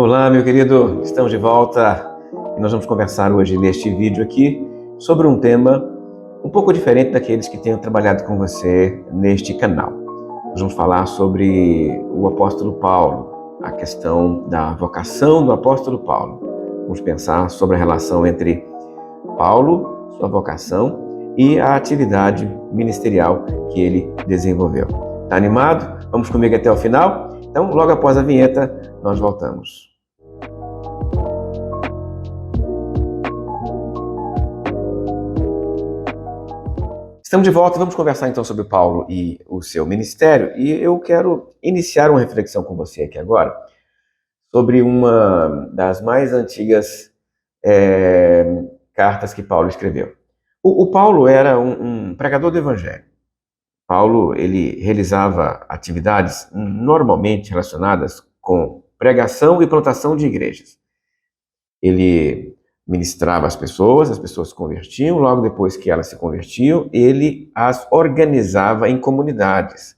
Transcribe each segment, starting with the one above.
Olá, meu querido, estamos de volta e nós vamos conversar hoje neste vídeo aqui sobre um tema um pouco diferente daqueles que tenho trabalhado com você neste canal. Nós vamos falar sobre o apóstolo Paulo, a questão da vocação do apóstolo Paulo. Vamos pensar sobre a relação entre Paulo, sua vocação e a atividade ministerial que ele desenvolveu. Está animado? Vamos comigo até o final? Então, logo após a vinheta, nós voltamos. Estamos de volta, vamos conversar então sobre Paulo e o seu ministério, e eu quero iniciar uma reflexão com você aqui agora sobre uma das mais antigas cartas que Paulo escreveu. O Paulo era um pregador do evangelho. Paulo, ele realizava atividades normalmente relacionadas com pregação e plantação de igrejas. Ele ministrava as pessoas se convertiam, logo depois que elas se convertiam, ele as organizava em comunidades.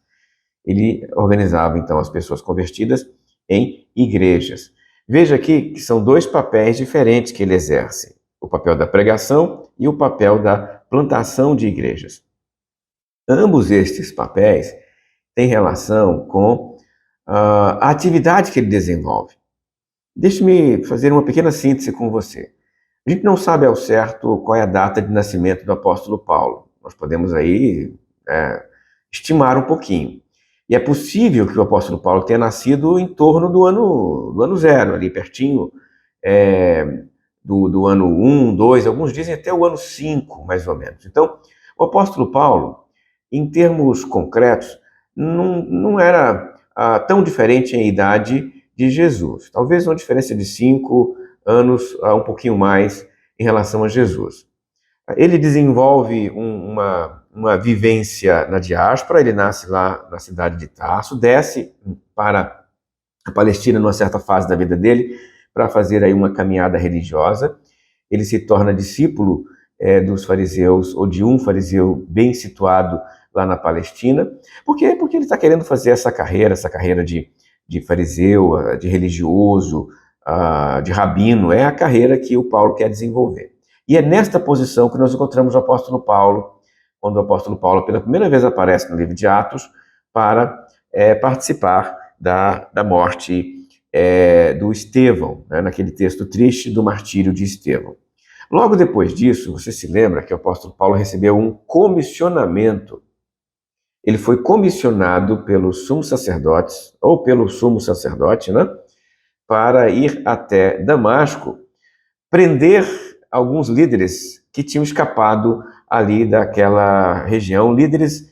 Ele organizava, então, as pessoas convertidas em igrejas. Veja aqui que são dois papéis diferentes que ele exerce: o papel da pregação e o papel da plantação de igrejas. Ambos estes papéis têm relação com a atividade que ele desenvolve. Deixe-me fazer uma pequena síntese com você. A gente não sabe ao certo qual é a data de nascimento do apóstolo Paulo. Nós podemos aí estimar um pouquinho. E é possível que o apóstolo Paulo tenha nascido em torno do ano zero, ali pertinho do ano 1, 2, alguns dizem até o ano 5, mais ou menos. Então, o apóstolo Paulo, em termos concretos, não era tão diferente em idade de Jesus. Talvez uma diferença de 5 anos, um pouquinho mais em relação a Jesus. Ele desenvolve uma vivência na diáspora, ele nasce lá na cidade de Tarso, desce para a Palestina numa certa fase da vida dele, para fazer aí uma caminhada religiosa. Ele se torna discípulo dos fariseus, ou de um fariseu bem situado lá na Palestina. Por quê? Porque ele está querendo fazer essa carreira de fariseu, de religioso, de rabino, é a carreira que o Paulo quer desenvolver. E é nesta posição que nós encontramos o apóstolo Paulo, quando o apóstolo Paulo pela primeira vez aparece no livro de Atos, para participar da morte do Estevão, né, naquele texto triste do martírio de Estevão. Logo depois disso, você se lembra que o apóstolo Paulo recebeu um comissionamento. Ele foi comissionado pelos sumos sacerdotes, ou pelo sumo sacerdote, né, para ir até Damasco, prender alguns líderes que tinham escapado ali daquela região, líderes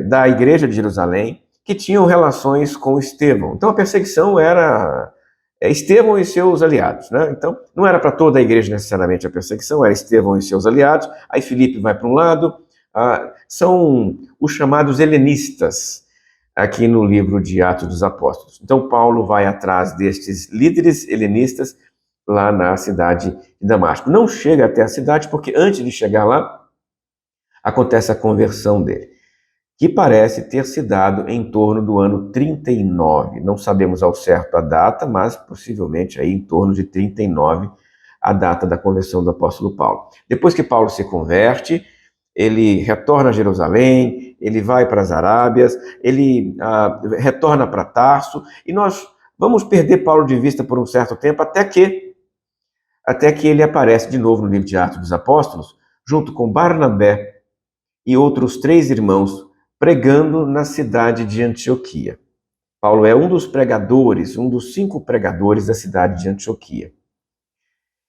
da igreja de Jerusalém, que tinham relações com Estevão. Então a perseguição era Estevão e seus aliados, né? Então não era para toda a igreja necessariamente a perseguição, era Estevão e seus aliados. Aí Filipe vai para um lado, são os chamados helenistas, aqui no livro de Atos dos Apóstolos. Então Paulo vai atrás destes líderes helenistas lá na cidade de Damasco. Não chega até a cidade porque antes de chegar lá acontece a conversão dele, que parece ter se dado em torno do ano 39. Não sabemos ao certo a data, mas possivelmente aí em torno de 39 a data da conversão do apóstolo Paulo. Depois que Paulo se converte, ele retorna a Jerusalém, ele vai para as Arábias, ele retorna para Tarso, e nós vamos perder Paulo de vista por um certo tempo, até que ele aparece de novo no livro de Atos dos Apóstolos, junto com Barnabé e outros 3 irmãos, pregando na cidade de Antioquia. Paulo é um dos pregadores, um dos 5 pregadores da cidade de Antioquia.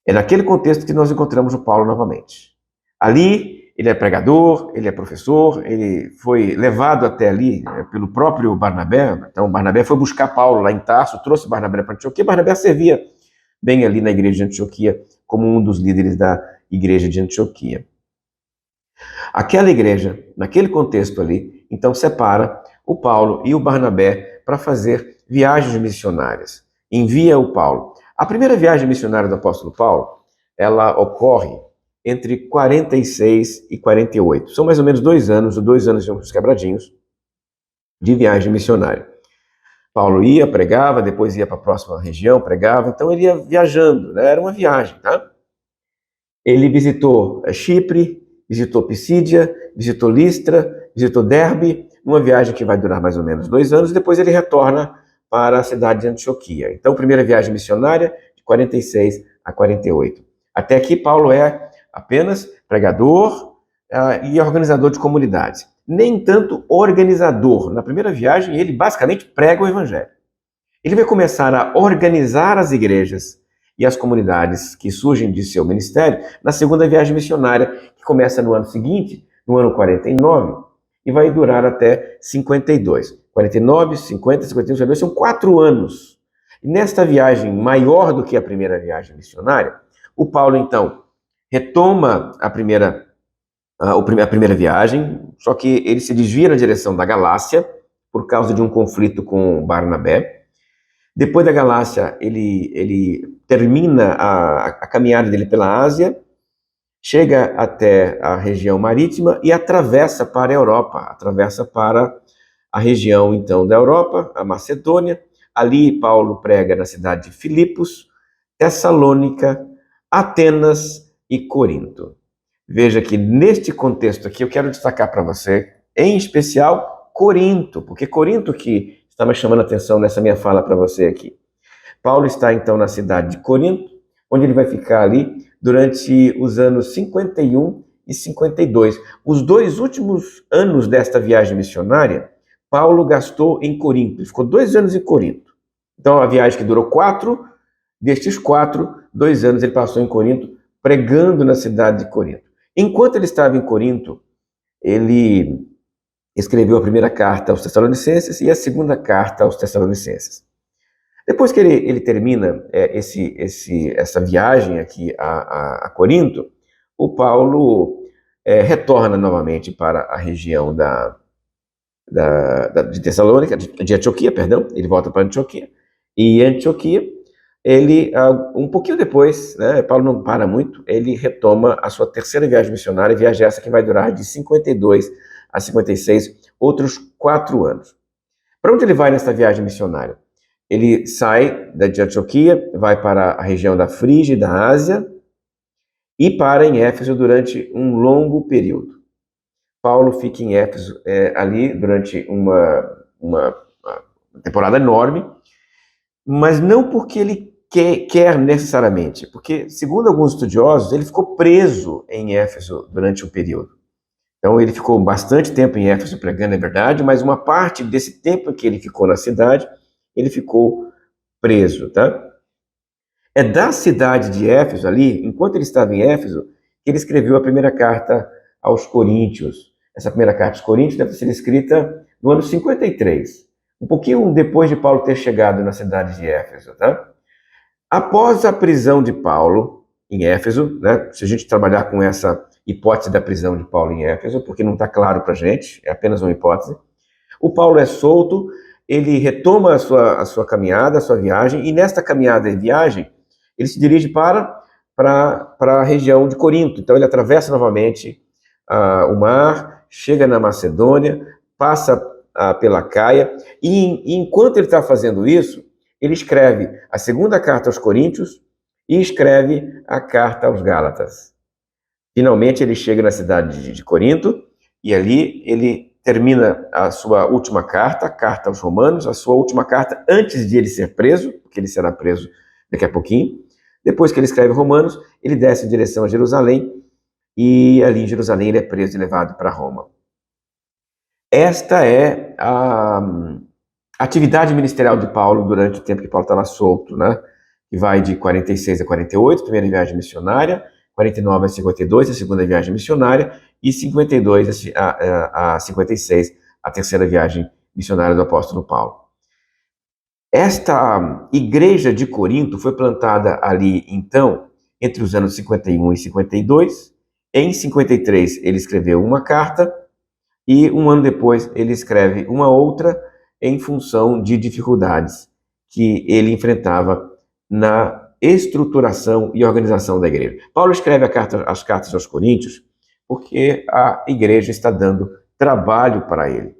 É naquele contexto que nós encontramos o Paulo novamente. Ali, ele é pregador, ele é professor, ele foi levado até ali pelo próprio Barnabé. Então, Barnabé foi buscar Paulo lá em Tarso, trouxe Barnabé para Antioquia. Barnabé servia bem ali na igreja de Antioquia, como um dos líderes da igreja de Antioquia. Aquela igreja, naquele contexto ali, então separa o Paulo e o Barnabé para fazer viagens missionárias. Envia o Paulo. A primeira viagem missionária do apóstolo Paulo, ela ocorre entre 46 e 48. São mais ou menos 2 anos, 2 anos e uns quebradinhos, de viagem missionária. Paulo ia, pregava, depois ia para a próxima região, pregava, então ele ia viajando, né? Era uma viagem, tá? Ele visitou Chipre, visitou Pisídia, visitou Listra, visitou Derbe, uma viagem que vai durar mais ou menos 2 anos, e depois ele retorna para a cidade de Antioquia. Então, primeira viagem missionária, de 46 a 48. Até aqui, Paulo é apenas pregador e organizador de comunidades. Nem tanto organizador. Na primeira viagem, ele basicamente prega o evangelho. Ele vai começar a organizar as igrejas e as comunidades que surgem de seu ministério na segunda viagem missionária, que começa no ano seguinte, no ano 49, e vai durar até 52. 49, 50, 51, 52, são 4 anos. E nesta viagem maior do que a primeira viagem missionária, o Paulo, então, retoma a primeira viagem, só que ele se desvia na direção da Galácia, por causa de um conflito com Barnabé. Depois da Galácia, ele termina a caminhada dele pela Ásia, chega até a região marítima e atravessa para a Europa, atravessa para a região, então, da Europa, a Macedônia. Ali, Paulo prega na cidade de Filipos, Tessalônica, Atenas e Corinto. Veja que neste contexto aqui eu quero destacar para você, em especial, Corinto, porque Corinto que está me chamando a atenção nessa minha fala para você aqui. Paulo está então na cidade de Corinto, onde ele vai ficar ali durante os anos 51 e 52. Os 2 últimos anos desta viagem missionária, Paulo gastou em Corinto. Ele ficou 2 anos em Corinto. Então, a viagem que durou 4, destes 4, 2 anos ele passou em Corinto, pregando na cidade de Corinto. Enquanto ele estava em Corinto, ele escreveu a primeira carta aos Tessalonicenses e a segunda carta aos Tessalonicenses. Depois que ele termina essa viagem aqui a Corinto, o Paulo retorna novamente para a região de Tessalônica, de Antioquia, perdão, ele volta para Antioquia. E Antioquia, ele, um pouquinho depois, né, Paulo não para muito, ele retoma a sua terceira viagem missionária, viagem essa que vai durar de 52 a 56, outros 4 anos. Para onde ele vai nessa viagem missionária? Ele sai de Antioquia, vai para a região da Frígia e da Ásia e para em Éfeso durante um longo período. Paulo fica em Éfeso ali durante uma temporada enorme, mas não porque ele quer necessariamente, porque, segundo alguns estudiosos, ele ficou preso em Éfeso durante um período. Então, ele ficou bastante tempo em Éfeso pregando, é verdade, mas uma parte desse tempo que ele ficou na cidade, ele ficou preso, tá? É da cidade de Éfeso ali, enquanto ele estava em Éfeso, que ele escreveu a primeira carta aos Coríntios. Essa primeira carta aos Coríntios deve ter sido escrita no ano 53, um pouquinho depois de Paulo ter chegado na cidade de Éfeso, tá? Após a prisão de Paulo em Éfeso, né? Se a gente trabalhar com essa hipótese da prisão de Paulo em Éfeso, porque não está claro para a gente, é apenas uma hipótese, o Paulo é solto, ele retoma a sua caminhada, a sua viagem, e nesta caminhada e viagem, ele se dirige para a região de Corinto. Então ele atravessa novamente o mar, chega na Macedônia, passa pela Caia, e enquanto ele está fazendo isso, ele escreve a segunda carta aos Coríntios e escreve a carta aos Gálatas. Finalmente ele chega na cidade de Corinto, e ali ele termina a sua última carta, a carta aos Romanos, a sua última carta antes de ele ser preso, porque ele será preso daqui a pouquinho. Depois que ele escreve Romanos, ele desce em direção a Jerusalém, e ali em Jerusalém ele é preso e levado para Roma. Esta é a atividade ministerial de Paulo durante o tempo que Paulo estava solto, né? Que vai de 46 a 48, primeira viagem missionária, 49 a 52, a segunda viagem missionária, e 52 a 56, a terceira viagem missionária do apóstolo Paulo. Esta igreja de Corinto foi plantada ali, então, entre os anos 51 e 52. Em 53, ele escreveu uma carta, e um ano depois ele escreve uma outra em função de dificuldades que ele enfrentava na estruturação e organização da igreja. Paulo escreve as cartas aos Coríntios porque a igreja está dando trabalho para ele.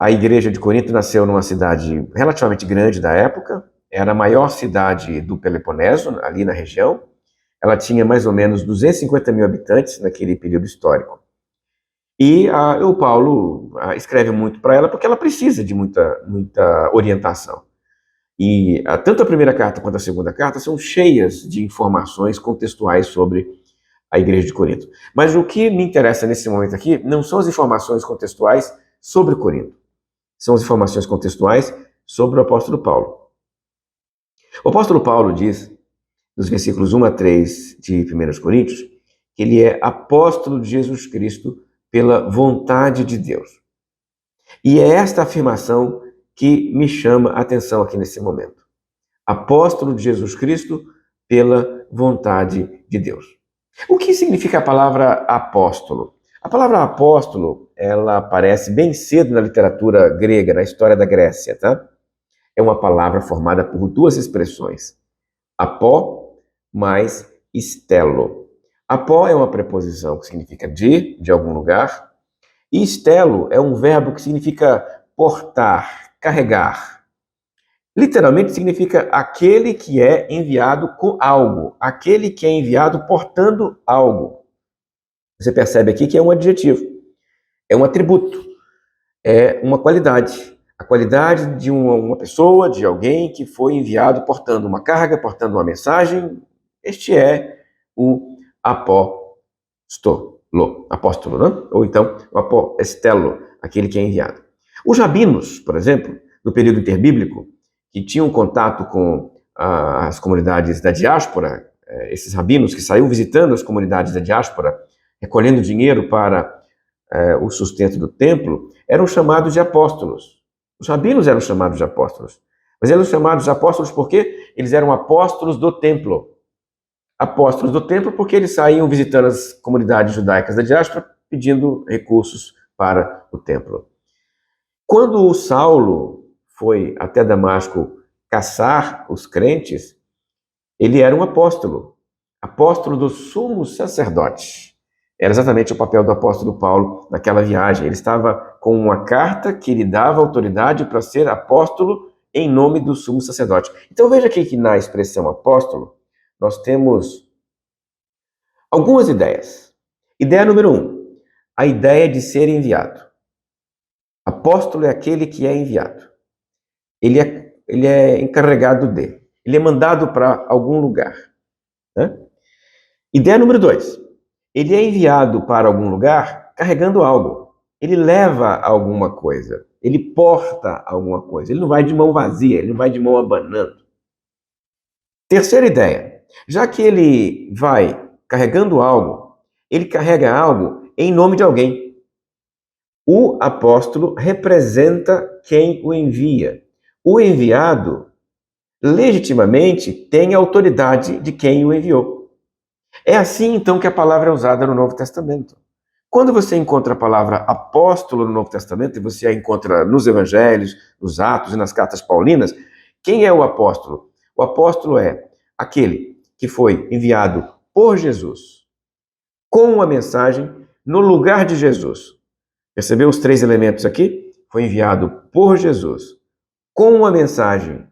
A igreja de Corinto nasceu numa cidade relativamente grande da época, era a maior cidade do Peloponeso, ali na região. Ela tinha mais ou menos 250 mil habitantes naquele período histórico. E o Paulo escreve muito para ela porque ela precisa de muita orientação. E tanto a primeira carta quanto a segunda carta são cheias de informações contextuais sobre a igreja de Corinto. Mas o que me interessa nesse momento aqui não são as informações contextuais sobre Corinto. São as informações contextuais sobre o apóstolo Paulo. O apóstolo Paulo diz, nos versículos 1 a 3 de 1 Coríntios, que ele é apóstolo de Jesus Cristo pela vontade de Deus. E é esta afirmação que me chama a atenção aqui nesse momento. Apóstolo de Jesus Cristo pela vontade de Deus. O que significa a palavra apóstolo? A palavra apóstolo, ela aparece bem cedo na literatura grega, na história da Grécia, tá? É uma palavra formada por duas expressões. Apó mais estelo. Apó é uma preposição que significa de algum lugar, e estelo é um verbo que significa portar, carregar. Literalmente significa aquele que é enviado com algo, aquele que é enviado portando algo. Você percebe aqui que é um adjetivo, é um atributo, é uma qualidade. A qualidade de uma pessoa, de alguém que foi enviado portando uma carga, portando uma mensagem. Este é o apóstolo, né? Ou então o apostelo, aquele que é enviado. Os rabinos, por exemplo, no período interbíblico, que tinham contato com as comunidades da diáspora, esses rabinos que saíam visitando as comunidades da diáspora, recolhendo dinheiro para o sustento do templo, eram chamados de apóstolos. Os rabinos eram chamados de apóstolos. Mas eram chamados de apóstolos porque eles eram apóstolos do templo. Apóstolos do templo porque eles saíam visitando as comunidades judaicas da diáspora pedindo recursos para o templo. Quando o Saulo foi até Damasco caçar os crentes, ele era um apóstolo do sumo sacerdote. Era exatamente o papel do apóstolo Paulo naquela viagem. Ele estava com uma carta que lhe dava autoridade para ser apóstolo em nome do sumo sacerdote. Então veja aqui que na expressão apóstolo, nós temos algumas ideias. Ideia número 1, a ideia de ser enviado. Apóstolo é aquele que é enviado. Ele é encarregado de. Ele é mandado para algum lugar. Né? Ideia número 2, ele é enviado para algum lugar carregando algo. Ele leva alguma coisa. Ele porta alguma coisa. Ele não vai de mão vazia, ele não vai de mão abanando. Terceira ideia, já que ele vai carregando algo, ele carrega algo em nome de alguém. O apóstolo representa quem o envia. O enviado, legitimamente, tem a autoridade de quem o enviou. É assim, então, que a palavra é usada no Novo Testamento. Quando você encontra a palavra apóstolo no Novo Testamento, e você a encontra nos Evangelhos, nos Atos e nas cartas paulinas, quem é o apóstolo? O apóstolo é aquele que foi enviado por Jesus, com uma mensagem no lugar de Jesus. Percebeu os 3 elementos aqui? Foi enviado por Jesus, com uma mensagem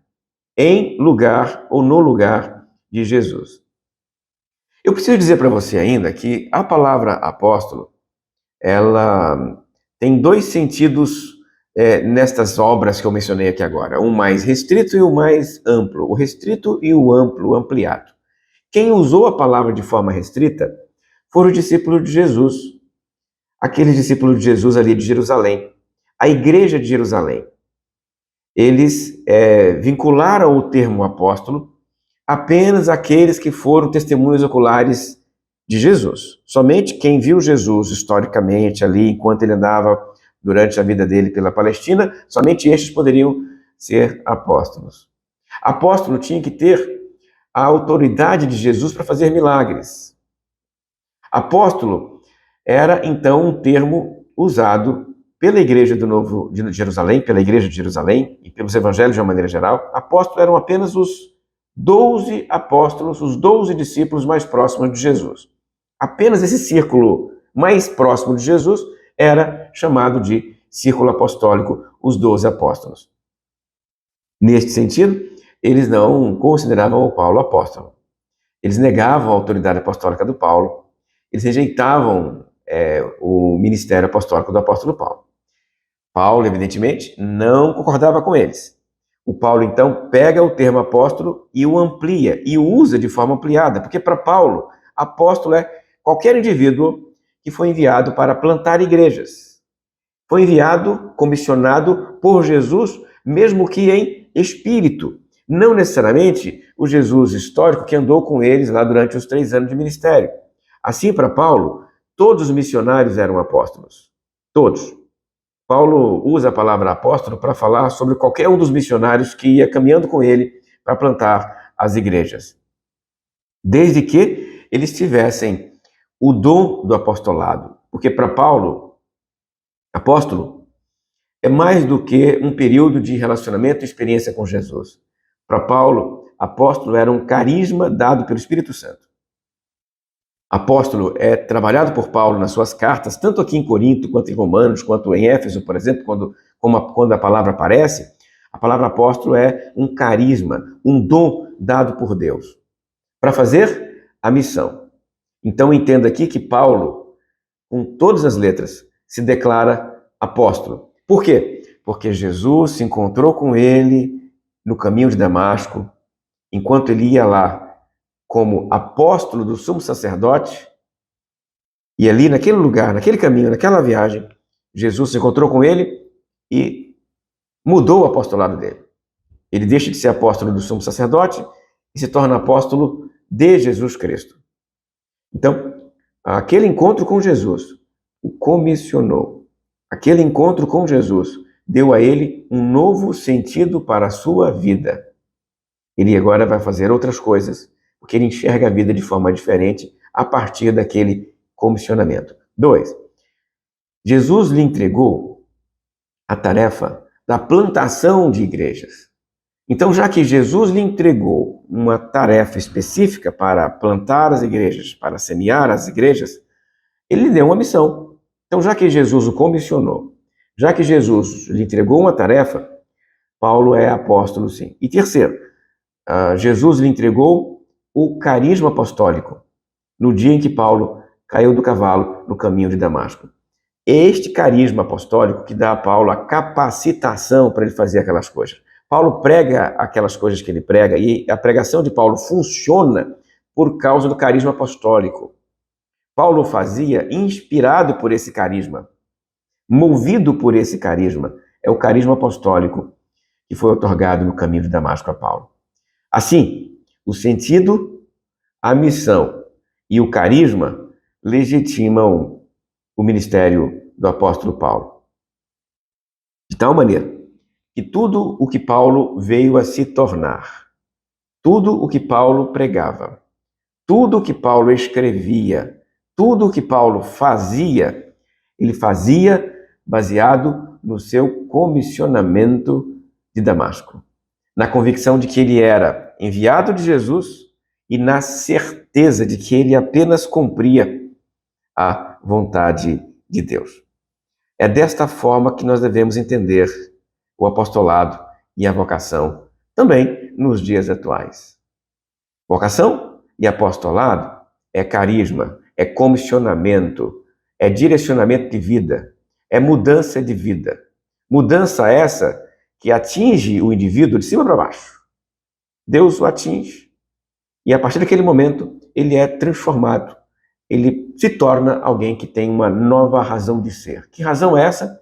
em lugar ou no lugar de Jesus. Eu preciso dizer para você ainda que a palavra apóstolo, ela tem 2 sentidos nestas obras que eu mencionei aqui agora. Um mais restrito e o mais amplo. O restrito e o amplo, o ampliado. Quem usou a palavra de forma restrita foram os discípulos de Jesus. Aqueles discípulos de Jesus ali de Jerusalém. A igreja de Jerusalém. Eles vincularam o termo apóstolo apenas aqueles que foram testemunhas oculares de Jesus. Somente quem viu Jesus historicamente ali, enquanto ele andava durante a vida dele pela Palestina, somente estes poderiam ser apóstolos. Apóstolo tinha que ter a autoridade de Jesus para fazer milagres. Apóstolo era, então, um termo usado pela igreja de Jerusalém, pela igreja de Jerusalém e pelos evangelhos de uma maneira geral. Apóstolos eram apenas os 12 apóstolos, os 12 discípulos mais próximos de Jesus. Apenas esse círculo mais próximo de Jesus era chamado de círculo apostólico, os 12 apóstolos. Neste sentido, eles não consideravam o Paulo apóstolo. Eles negavam a autoridade apostólica do Paulo, eles rejeitavam o ministério apostólico do apóstolo Paulo. Paulo, evidentemente, não concordava com eles. O Paulo, então, pega o termo apóstolo e o amplia, e o usa de forma ampliada, porque para Paulo, apóstolo é qualquer indivíduo que foi enviado para plantar igrejas. Foi enviado, comissionado por Jesus, mesmo que em espírito. Não necessariamente o Jesus histórico que andou com eles lá durante os 3 anos de ministério. Assim, para Paulo, todos os missionários eram apóstolos. Todos. Paulo usa a palavra apóstolo para falar sobre qualquer um dos missionários que ia caminhando com ele para plantar as igrejas. Desde que eles tivessem o dom do apostolado. Porque para Paulo, apóstolo é mais do que um período de relacionamento e experiência com Jesus. Para Paulo, apóstolo era um carisma dado pelo Espírito Santo. Apóstolo é trabalhado por Paulo nas suas cartas, tanto aqui em Corinto, quanto em Romanos, quanto em Éfeso, por exemplo, quando a palavra aparece. A palavra apóstolo é um carisma, um dom dado por Deus para fazer a missão. Então entenda aqui que Paulo, com todas as letras, se declara apóstolo. Por quê? Porque Jesus se encontrou com ele no caminho de Damasco, enquanto ele ia lá como apóstolo do sumo sacerdote, e ali naquele lugar, naquele caminho, naquela viagem, Jesus se encontrou com ele e mudou o apostolado dele. Ele deixa de ser apóstolo do sumo sacerdote e se torna apóstolo de Jesus Cristo. Então, aquele encontro com Jesus o comissionou. Aquele encontro com Jesus deu a ele um novo sentido para a sua vida. Ele agora vai fazer outras coisas, porque ele enxerga a vida de forma diferente a partir daquele comissionamento. 2. Jesus lhe entregou a tarefa da plantação de igrejas. Então, já que Jesus lhe entregou uma tarefa específica para plantar as igrejas, para semear as igrejas, ele lhe deu uma missão. Então, já que Jesus o comissionou, já que Jesus lhe entregou uma tarefa, Paulo é apóstolo, sim. E terceiro, Jesus lhe entregou o carisma apostólico no dia em que Paulo caiu do cavalo no caminho de Damasco. Este carisma apostólico que dá a Paulo a capacitação para ele fazer aquelas coisas. Paulo prega aquelas coisas que ele prega e a pregação de Paulo funciona por causa do carisma apostólico. Paulo fazia inspirado por esse carisma, movido por esse carisma. É o carisma apostólico que foi otorgado no caminho de Damasco a Paulo. Assim, o sentido, a missão e o carisma legitimam o ministério do apóstolo Paulo. De tal maneira que tudo o que Paulo veio a se tornar, tudo o que Paulo pregava, tudo o que Paulo escrevia, tudo o que Paulo fazia, ele fazia baseado no seu comissionamento de Damasco, na convicção de que ele era enviado de Jesus e na certeza de que ele apenas cumpria a vontade de Deus. É desta forma que nós devemos entender o apostolado e a vocação, também nos dias atuais. Vocação e apostolado é carisma, é comissionamento, é direcionamento de vida, é mudança de vida. Mudança essa que atinge o indivíduo de cima para baixo. Deus o atinge e a partir daquele momento ele é transformado. Ele se torna alguém que tem uma nova razão de ser. Que razão é essa?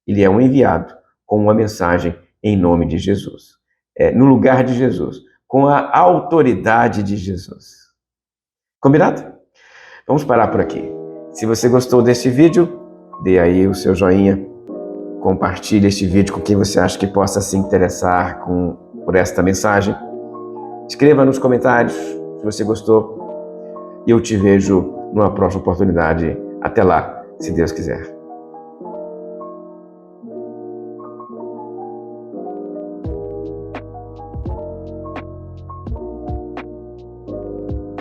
Ele é um enviado com uma mensagem em nome de Jesus, no lugar de Jesus, com a autoridade de Jesus. Combinado? Vamos parar por aqui. Se você gostou desse vídeo, dê aí o seu joinha, compartilhe este vídeo com quem você acha que possa se interessar por esta mensagem. Escreva nos comentários se você gostou e eu te vejo numa próxima oportunidade. Até lá, se Deus quiser.